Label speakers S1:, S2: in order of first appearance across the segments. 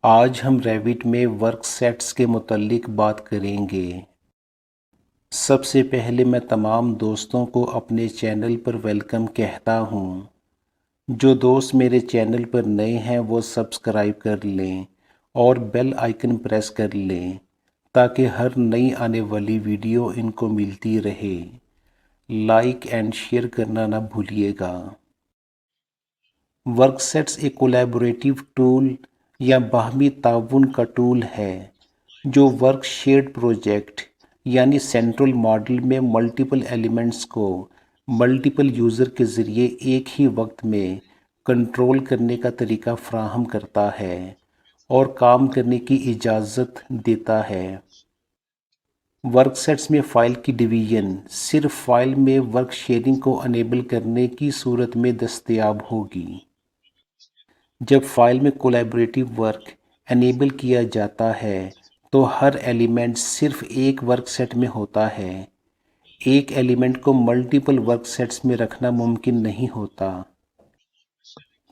S1: आज हम रेविट में वर्क सेट्स के मुतल्लिक बात करेंगे। सबसे पहले मैं तमाम दोस्तों को अपने चैनल पर वेलकम कहता हूँ। जो दोस्त मेरे चैनल पर नए हैं वो सब्सक्राइब कर लें और बेल आइकन प्रेस कर लें ताकि हर नई आने वाली वीडियो इनको मिलती रहे। लाइक एंड शेयर करना ना भूलिएगा। वर्कसेट्स एक कोलैबोरेटिव टूल या बाहमी ताउन का टूल है जो वर्क शेयर्ड प्रोजेक्ट यानी सेंट्रल मॉडल में मल्टीपल एलिमेंट्स को मल्टीपल यूज़र के ज़रिए एक ही वक्त में कंट्रोल करने का तरीका फ़राहम करता है और काम करने की इजाज़त देता है। वर्कसेट्स में फ़ाइल की डिवीज़न सिर्फ फ़ाइल में वर्क शेयरिंग को अनेबल करने की सूरत में दस्तयाब होगी। जब फाइल में कोलैबोरेटिव वर्क एनेबल किया जाता है तो हर एलिमेंट सिर्फ एक वर्क सेट में होता है। एक एलिमेंट को मल्टीपल वर्क सेट्स में रखना मुमकिन नहीं होता।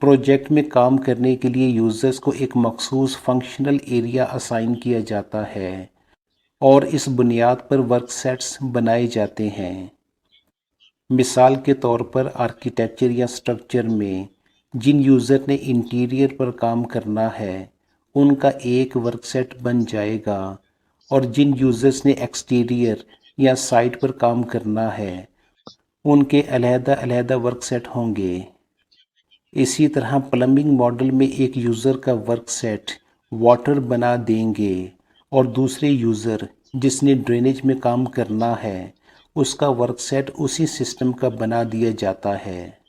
S1: प्रोजेक्ट में काम करने के लिए यूज़र्स को एक मखसूस फंक्शनल एरिया असाइन किया जाता है और इस बुनियाद पर वर्क सेट्स बनाए जाते हैं। मिसाल के तौर पर आर्किटेक्चर या स्ट्रक्चर में जिन यूज़र ने इंटीरियर पर काम करना है उनका एक वर्क सेट बन जाएगा और जिन यूज़र्स ने एक्सटीरियर या साइट पर काम करना है उनके अलहदा वर्क सेट होंगे। इसी तरह प्लम्बिंग मॉडल में एक यूज़र का वर्क सेट वाटर बना देंगे और दूसरे यूज़र जिसने ड्रेनेज में काम करना है उसका वर्क सेट उसी सिस्टम का बना दिया जाता है।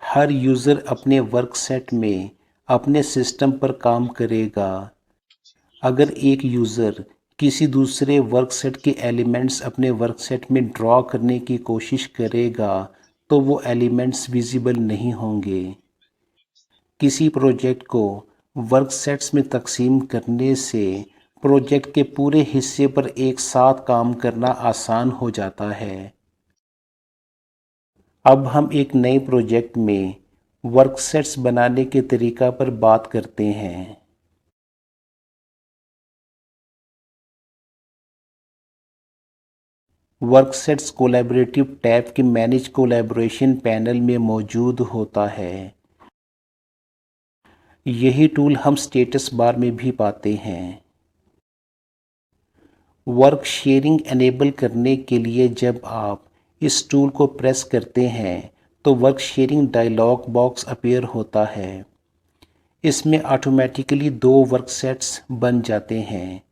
S1: हर यूज़र अपने वर्क सेट में अपने सिस्टम पर काम करेगा। अगर एक यूज़र किसी दूसरे वर्क सेट के एलिमेंट्स अपने वर्क सेट में ड्रॉ करने की कोशिश करेगा तो वो एलिमेंट्स विजिबल नहीं होंगे। किसी प्रोजेक्ट को वर्क सेट्स में तकसीम करने से प्रोजेक्ट के पूरे हिस्से पर एक साथ काम करना आसान हो जाता है। अब हम एक नए प्रोजेक्ट में वर्क सेट्स बनाने के तरीका पर बात करते हैं। वर्क सेट्स कोलैबोरेटिव टैब के मैनेज कोलैबोरेशन पैनल में मौजूद होता है। यही टूल हम स्टेटस बार में भी पाते हैं। वर्क शेयरिंग एनेबल करने के लिए जब आप इस टूल को प्रेस करते हैं तो work sharing dialogue box appear होता है। इसमें ऑटोमेटिकली दो वर्क सेट्स बन जाते हैं।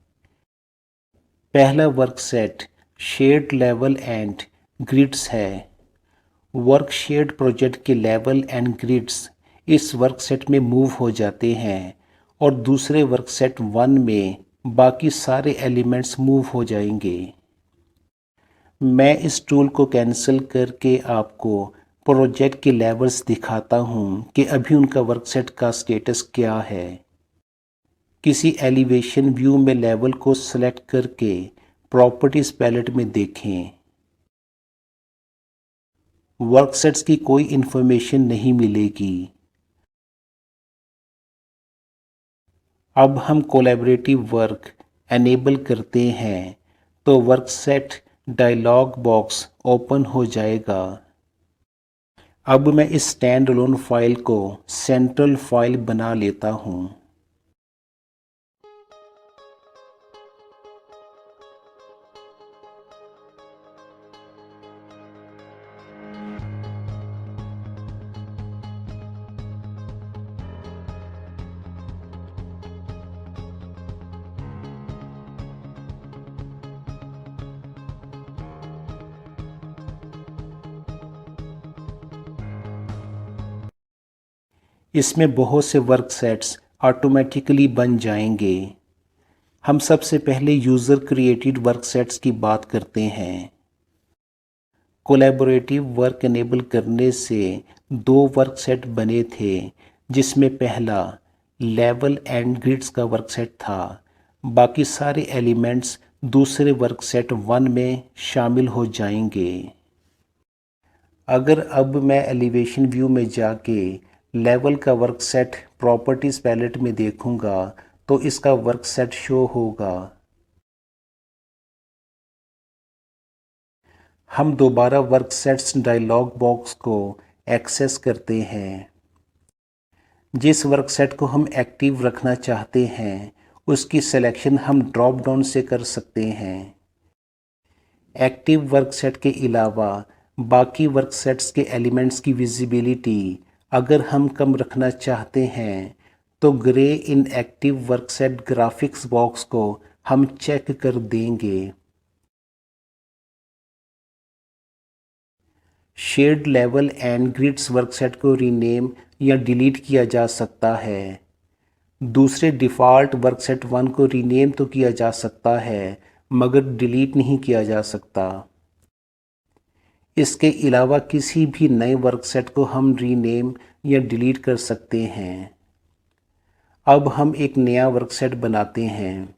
S1: पहला work set shared level and grids है। वर्क शेयर्ड प्रोजेक्ट के लेवल एंड ग्रिड्स इस वर्क सेट में मूव हो जाते हैं और दूसरे वर्क सेट 1 में बाकी सारे एलिमेंट्स मूव हो जाएंगे। मैं इस टूल को कैंसिल करके आपको प्रोजेक्ट के लेवल्स दिखाता हूँ कि अभी उनका वर्क सेट का स्टेटस क्या है। किसी एलिवेशन व्यू में लेवल को सेलेक्ट करके प्रॉपर्टीज पैलेट में देखें। वर्क सेट्स की कोई इन्फॉर्मेशन नहीं मिलेगी। अब हम कोलैबोरेटिव वर्क एनेबल करते हैं तो work set dialogue box open हो जाएगा। अब मैं इस स्टैंड अलोन फाइल को सेंट्रल फाइल बना लेता हूँ। इसमें बहुत से वर्क सेट्स ऑटोमेटिकली बन जाएंगे। हम सबसे पहले यूज़र क्रिएटेड वर्क सेट्स की बात करते हैं। कोलैबोरेटिव वर्क एनेबल करने से दो वर्क सेट बने थे जिसमें पहला लेवल एंड ग्रिड्स का वर्क सेट था। बाकी सारे एलिमेंट्स दूसरे वर्क सेट 1 में शामिल हो जाएंगे। अगर अब मैं एलिवेशन व्यू में जाके लेवल का वर्क सेट प्रॉपर्टीज़ पैलेट में देखूंगा तो इसका वर्क सेट शो होगा। हम दोबारा वर्क सेट्स डायलॉग बॉक्स को एक्सेस करते हैं। जिस वर्क सेट को हम एक्टिव रखना चाहते हैं उसकी सिलेक्शन हम ड्रॉप डाउन से कर सकते हैं। एक्टिव वर्क सेट के अलावा बाकी वर्क सेट्स के एलिमेंट्स की विजिबिलिटी अगर हम कम रखना चाहते हैं तो grey in active work set graphics box को हम चेक कर देंगे। Shade level and grids workset को रीनेम या डिलीट किया जा सकता है। दूसरे डिफ़ॉल्ट वर्कसेट 1 को रीनेम तो किया जा सकता है मगर डिलीट नहीं किया जा सकता। इसके अलावा किसी भी नए वर्कसेट को हम रीनेम या डिलीट कर सकते हैं। अब हम एक नया वर्कसेट बनाते हैं।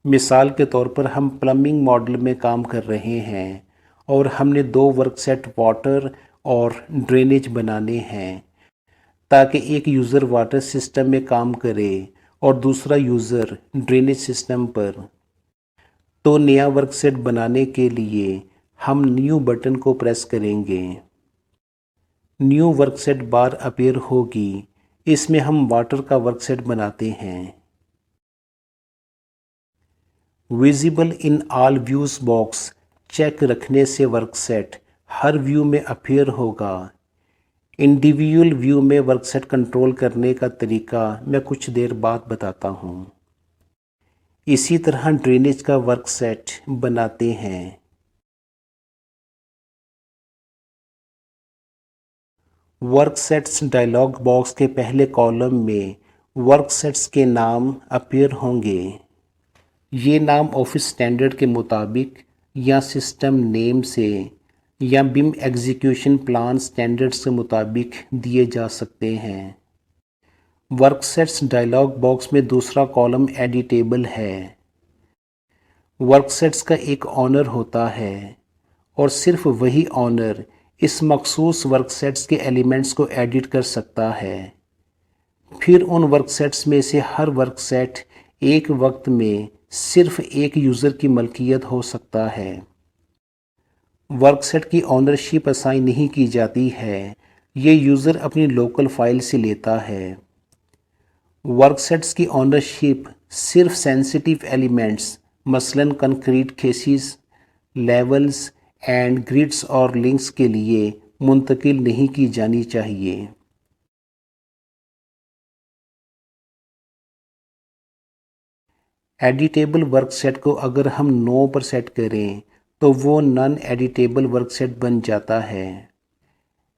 S1: मिसाल के तौर पर हम प्लम्बिंग मॉडल में काम कर रहे हैं और हमने 2 वर्कसेट वाटर और ड्रेनेज बनाने हैं ताकि एक यूज़र वाटर सिस्टम में काम करे और दूसरा यूज़र ड्रेनेज सिस्टम पर। तो नया वर्कसेट बनाने के लिए हम न्यू बटन को प्रेस करेंगे। न्यू वर्कसेट बार अपीयर होगी। इसमें हम वाटर का वर्कसेट बनाते हैं। Visible in all views box check रखने से वर्कसेट हर व्यू में अपीयर होगा। इंडिविजुअल व्यू में वर्कसेट कंट्रोल करने का तरीका मैं कुछ देर बाद बताता हूँ। इसी तरह ड्रेनेज का वर्कसेट बनाते हैं। वर्कसेट्स डायलॉग बॉक्स के पहले कॉलम में वर्कसेट्स के नाम अपीयर होंगे। ये नाम ऑफिस स्टैंडर्ड के मुताबिक या सिस्टम नेम से या बिम एग्जीक्यूशन प्लान स्टैंडर्ड्स के मुताबिक दिए जा सकते हैं। वर्कसेट्स डायलॉग बॉक्स में दूसरा कॉलम एडिटेबल है। वर्कसेट्स का एक ऑनर होता है और सिर्फ वही ऑनर इस मखसूस वर्कसेट्स के एलिमेंट्स को एडिट कर सकता है। फिर उन वर्कसेट्स में से हर वर्कसेट एक वक्त में सिर्फ एक यूज़र की मलकियत हो सकता है। वर्कसेट की ऑनरशिप असाइन नहीं की जाती है, ये यूज़र अपनी लोकल फाइल से लेता है। वर्कसेट्स की ऑनरशिप सिर्फ सेंसिटिव एलिमेंट्स मसलन concrete cases, levels and grids और लिंक्स के लिए मुंतकिल नहीं की जानी चाहिए। एडिटेबल वर्कसेट को अगर हम 9 पर सेट करें तो वो नॉन एडिटेबल वर्कसेट बन जाता है।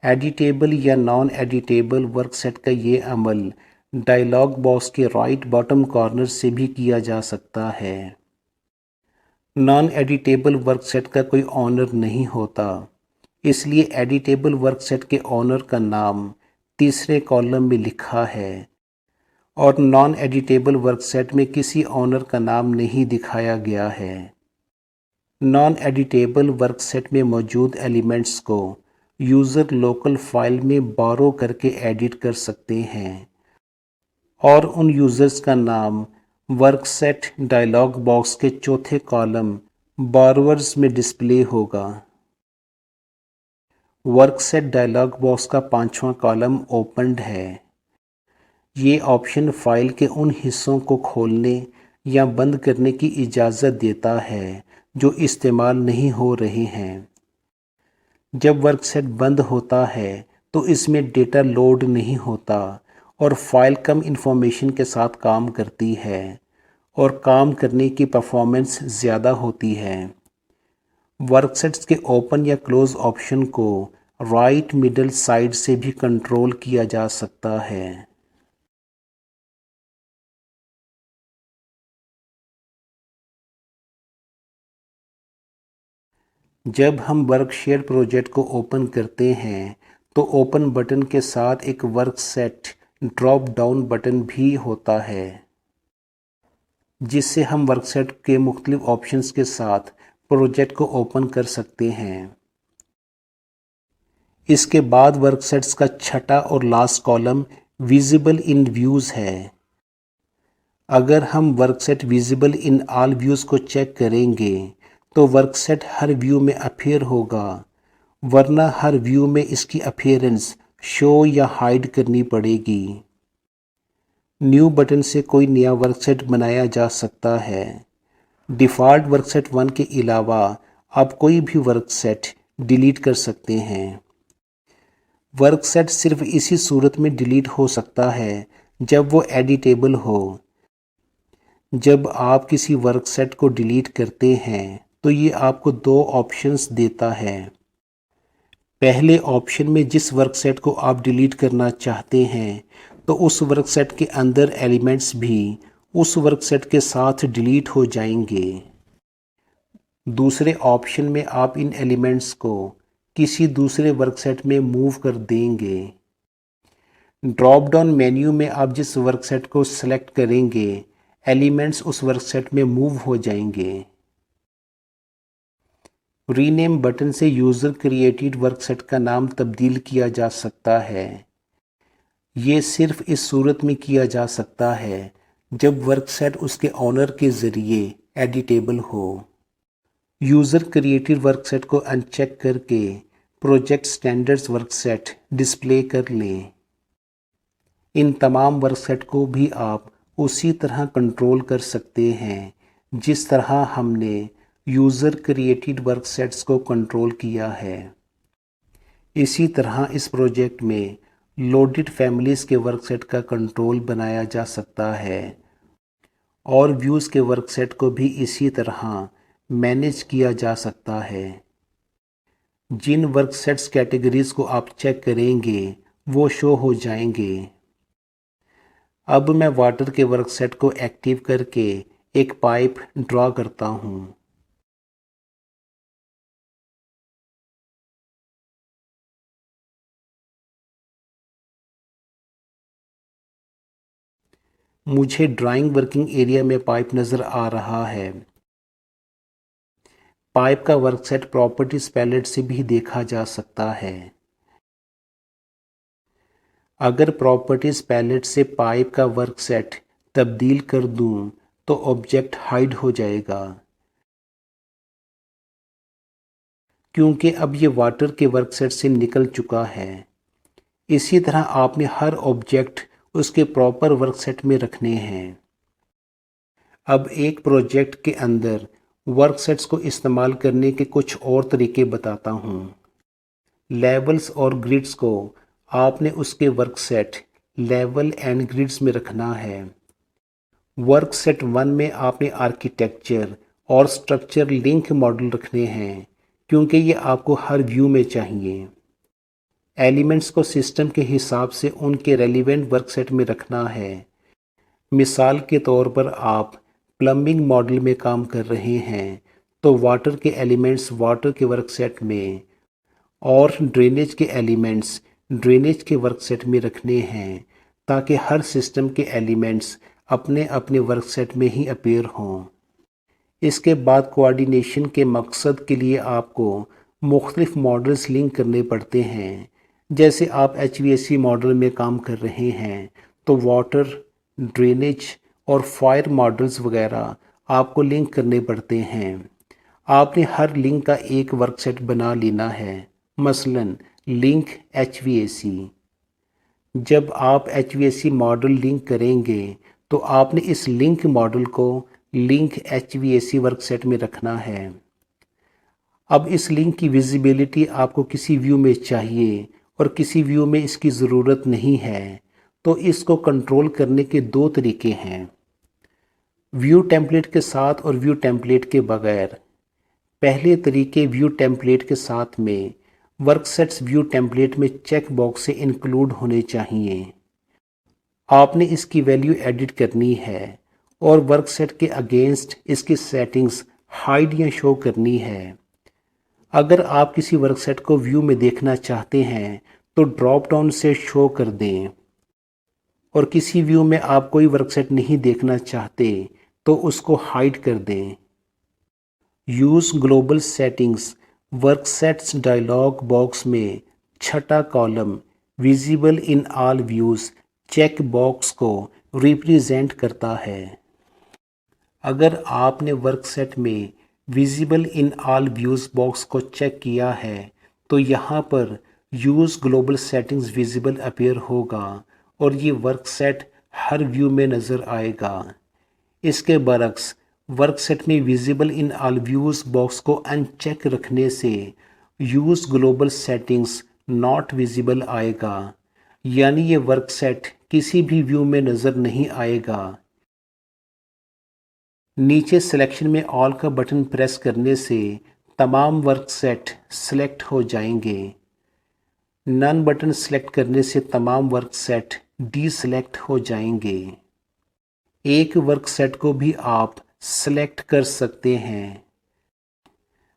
S1: एडिटेबल या नॉन एडिटेबल वर्कसेट का ये अमल डायलॉग बॉक्स के राइट बॉटम कॉर्नर से भी किया जा सकता है। नॉन एडिटेबल वर्कसेट का कोई ऑनर नहीं होता, इसलिए एडिटेबल वर्कसेट के ऑनर का नाम तीसरे कॉलम में लिखा है और नॉन एडिटेबल वर्कसेट में किसी ऑनर का नाम नहीं दिखाया गया है। नॉन एडिटेबल वर्कसेट में मौजूद एलिमेंट्स को यूज़र लोकल फाइल में बारो करके एडिट कर सकते हैं और उन यूज़र्स का नाम वर्कसेट डायलॉग बॉक्स के चौथे कॉलम बारोवर्स में डिस्प्ले होगा। वर्कसेट डायलॉग बॉक्स का 5वां कॉलम ओपन्ड है। ये ऑप्शन फाइल के उन हिस्सों को खोलने या बंद करने की इजाज़त देता है जो इस्तेमाल नहीं हो रहे हैं। जब वर्कसेट बंद होता है तो इसमें डेटा लोड नहीं होता और फाइल कम इंफॉर्मेशन के साथ काम करती है और काम करने की परफॉर्मेंस ज़्यादा होती है। वर्कसेट्स के ओपन या क्लोज़ ऑप्शन को राइट मिडल साइड से भी कंट्रोल किया जा सकता है। जब हम वर्कशेयर प्रोजेक्ट को ओपन करते हैं तो ओपन बटन के साथ एक वर्कसेट ड्रॉप डाउन बटन भी होता है जिससे हम वर्कसेट के मुख्तलिफ ऑप्शंस के साथ प्रोजेक्ट को ओपन कर सकते हैं। इसके बाद वर्क सेट्स का छठा और लास्ट कॉलम विजिबल इन व्यूज़ है। अगर हम work set visible in all views को चेक करेंगे तो वर्क सेट हर व्यू में अपीयर होगा, वरना हर व्यू में इसकी अपीयरेंस शो या हाइड करनी पड़ेगी। न्यू बटन से कोई नया वर्क सेट बनाया जा सकता है। डिफ़ॉल्ट वर्क सेट 1 के अलावा आप कोई भी वर्क सेट डिलीट कर सकते हैं। वर्क सेट सिर्फ इसी सूरत में डिलीट हो सकता है जब वो एडिटेबल हो। जब आप किसी वर्क सेट को डिलीट करते हैं तो ये आपको दो ऑप्शंस देता है। पहले ऑप्शन में जिस वर्क सेट को आप डिलीट करना चाहते हैं तो उस वर्क सेट के अंदर एलिमेंट्स भी उस वर्क सेट के साथ डिलीट हो जाएंगे। दूसरे ऑप्शन में आप इन एलिमेंट्स को किसी दूसरे वर्क सेट में मूव कर देंगे। ड्रॉप डाउन मेन्यू में आप जिस वर्क सेट को सेलेक्ट करेंगे एलिमेंट्स उस वर्क सेट में मूव हो जाएंगे। रीनेम बटन से यूज़र क्रिएटेड वर्क सेट का नाम तब्दील किया जा सकता है। ये सिर्फ इस सूरत में किया जा सकता है जब वर्क सेट उसके ऑनर के ज़रिए एडिटेबल हो। यूज़र क्रिएटेड वर्क सेट को अनचेक करके project standards work set display कर लें। इन तमाम वर्क सेट को भी आप उसी तरह कंट्रोल कर सकते हैं जिस तरह हमने यूज़र क्रिएटेड वर्क सेट्स को कंट्रोल किया है। इसी तरह इस प्रोजेक्ट में लोडेड फैमिलीज़ के वर्क सेट का कंट्रोल बनाया जा सकता है और व्यूज़ के वर्क सेट को भी इसी तरह मैनेज किया जा सकता है। जिन वर्क सेट्स कैटेगरीज़ को आप चेक करेंगे वो शो हो जाएंगे। अब मैं वाटर के वर्क सेट को एक्टिव करके एक पाइप ड्रॉ करता हूँ। मुझे ड्राइंग वर्किंग एरिया में पाइप नज़र आ रहा है। पाइप का वर्क सेट प्रॉपर्टीज पैलेट से भी देखा जा सकता है। अगर प्रॉपर्टीज पैलेट से पाइप का वर्क सेट तब्दील कर दूं तो ऑब्जेक्ट हाइड हो जाएगा, क्योंकि अब ये वाटर के वर्क सेट से निकल चुका है। इसी तरह आपने हर ऑब्जेक्ट उसके प्रॉपर वर्क सेट में रखने हैं। अब एक प्रोजेक्ट के अंदर वर्क सेट्स को इस्तेमाल करने के कुछ और तरीके बताता हूँ। लेवल्स और ग्रिड्स को आपने उसके work set level and grids में रखना है। वर्क सेट 1 में आपने आर्किटेक्चर और स्ट्रक्चर लिंक मॉडल रखने हैं क्योंकि ये आपको हर व्यू में चाहिए। एलिमेंट्स को सिस्टम के हिसाब से उनके रेलिवेंट वर्क सेट में रखना है। मिसाल के तौर पर आप प्लम्बिंग मॉडल में काम कर रहे हैं तो वाटर के एलिमेंट्स वाटर के वर्क सेट में और ड्रेनेज के एलिमेंट्स ड्रेनेज के वर्क सेट में रखने हैं ताकि हर सिस्टम के एलिमेंट्स अपने अपने वर्क सेट में ही अपीयर हों। इसके बाद कोऑर्डिनेशन के मकसद के लिए आपको मुख्तलिफ मॉडल्स लिंक करने पड़ते हैं। जैसे आप HVAC मॉडल में काम कर रहे हैं तो वाटर, ड्रेनेज और फायर मॉडल्स वगैरह आपको लिंक करने पड़ते हैं। आपने हर लिंक का एक वर्क सेट बना लेना है, मसलन लिंक HVAC। जब आप HVAC मॉडल लिंक करेंगे तो आपने इस लिंक मॉडल को लिंक HVAC वर्क सेट में रखना है। अब इस लिंक की विजिबिलिटी आपको किसी व्यू में चाहिए और किसी व्यू में इसकी ज़रूरत नहीं है, तो इसको कंट्रोल करने के दो तरीके हैं, व्यू टेम्पलेट के साथ और व्यू टेम्पलेट के बगैर। पहले तरीके व्यू टेम्पलेट के साथ में वर्क सेट्स व्यू टेम्पलेट में चेक बॉक्स से इंक्लूड होने चाहिए। आपने इसकी वैल्यू एडिट करनी है और वर्क सेट के अगेंस्ट इसकी सेटिंग्स हाइड या शो करनी है। अगर आप किसी वर्क सेट को व्यू में देखना चाहते हैं तो ड्रॉप डाउन से शो कर दें, और किसी व्यू में आप कोई वर्क सेट नहीं देखना चाहते तो उसको हाइड कर दें। Use global settings work sets dialogue box में छठा column visible in all views check box को रिप्रेजेंट करता है। अगर आपने वर्क सेट में visible in all views box को चेक किया है तो यहाँ पर use global settings visible appear होगा और ये वर्क सेट हर व्यू में नज़र आएगा। इसके बरक्स वर्क सेट में visible in all views box को अनचेक रखने से use global settings not visible आएगा, यानी ये वर्क सेट किसी भी व्यू में नज़र नहीं आएगा। नीचे सिलेक्शन में ऑल का बटन प्रेस करने से तमाम वर्क सेट सिलेक्ट हो जाएंगे। नन बटन सिलेक्ट करने से तमाम वर्क सेट डीसिलेक्ट हो जाएंगे। एक वर्क सेट को भी आप सिलेक्ट कर सकते हैं।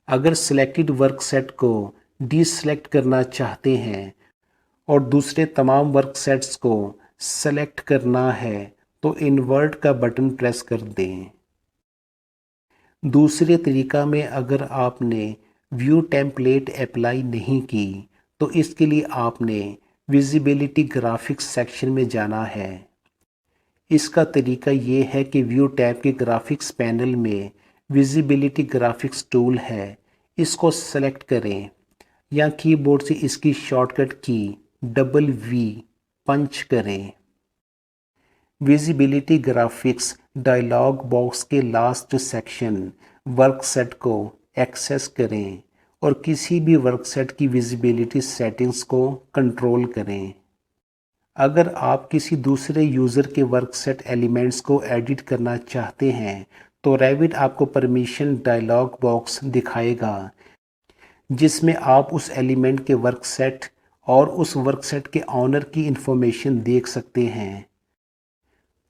S1: अगर सिलेक्टेड वर्क सेट को डीसिलेक्ट करना चाहते हैं और दूसरे तमाम वर्क सेट्स को सेलेक्ट करना है तो इन्वर्ट का बटन प्रेस कर दें। दूसरे तरीका में अगर आपने व्यू टेम्पलेट अप्लाई नहीं की तो इसके लिए आपने विजिबिलिटी ग्राफिक्स सेक्शन में जाना है। इसका तरीका ये है कि व्यू टैब के ग्राफिक्स पैनल में विजिबिलिटी ग्राफिक्स टूल है, इसको सेलेक्ट करें या कीबोर्ड से इसकी शॉर्टकट की W पंच करें। विजिबिलिटी ग्राफिक्स डायलॉग बॉक्स के लास्ट सेक्शन वर्क सेट को एक्सेस करें और किसी भी वर्क सेट की विजिबिलिटी सेटिंग्स को कंट्रोल करें। अगर आप किसी दूसरे यूज़र के वर्क सेट एलिमेंट्स को एडिट करना चाहते हैं तो रेविट आपको परमिशन डायलॉग बॉक्स दिखाएगा जिसमें आप उस एलिमेंट के वर्क सेट और उस वर्क सेट के ऑनर की इंफॉर्मेशन देख सकते हैं।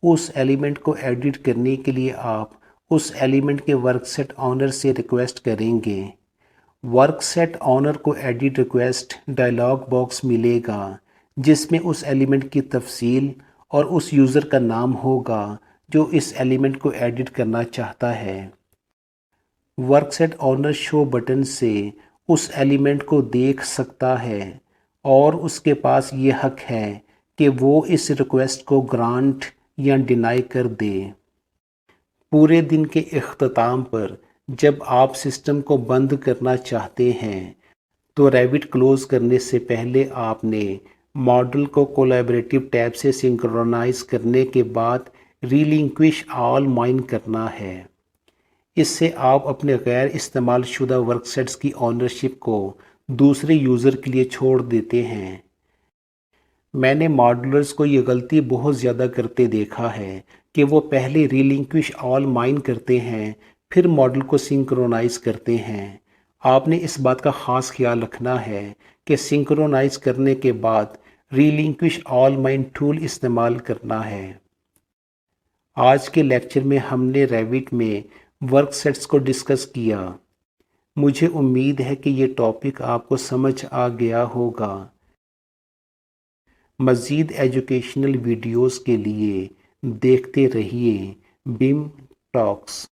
S1: उस एलिमेंट को एडिट करने के लिए आप उस एलिमेंट के वर्क सेट ऑनर से रिक्वेस्ट करेंगे। वर्क सेट ऑनर को एडिट रिक्वेस्ट डायलॉग बॉक्स मिलेगा जिसमें उस एलिमेंट की तफसील और उस यूज़र का नाम होगा जो इस एलिमेंट को एडिट करना चाहता है। Work set owner show button से उस एलिमेंट को देख सकता है और उसके पास ये हक है कि वो इस रिक्वेस्ट को ग्रांट या डिनाई कर दे। पूरे दिन के इख्तिताम पर जब आप सिस्टम को बंद करना चाहते हैं तो रेविट क्लोज करने से पहले आपने मॉडल को कोलैबोरेटिव टैब से सिंक्रोनाइज करने के बाद रिलिंक्विश ऑल माइन करना है। इससे आप अपने गैर इस्तेमाल शुदा वर्क सेट्स की ऑनरशिप को दूसरे यूज़र के लिए छोड़ देते हैं। मैंने मॉडलर्स को ये गलती बहुत ज़्यादा करते देखा है कि वो पहले रिलिंक्विश ऑल माइन करते हैं फिर मॉडल को सिंक्रोनाइज करते हैं। आपने इस बात का ख़ास ख्याल रखना है कि सिंक्रोनाइज करने के बाद रिलिंक्विश ऑल माइन टूल इस्तेमाल करना है। आज के लेक्चर में हमने रेविट में वर्क सेट्स को डिस्कस किया। मुझे उम्मीद है कि ये टॉपिक आपको समझ आ गया होगा। मज़ीद एजुकेशनल वीडियोस के लिए देखते रहिए बिम टॉक्स।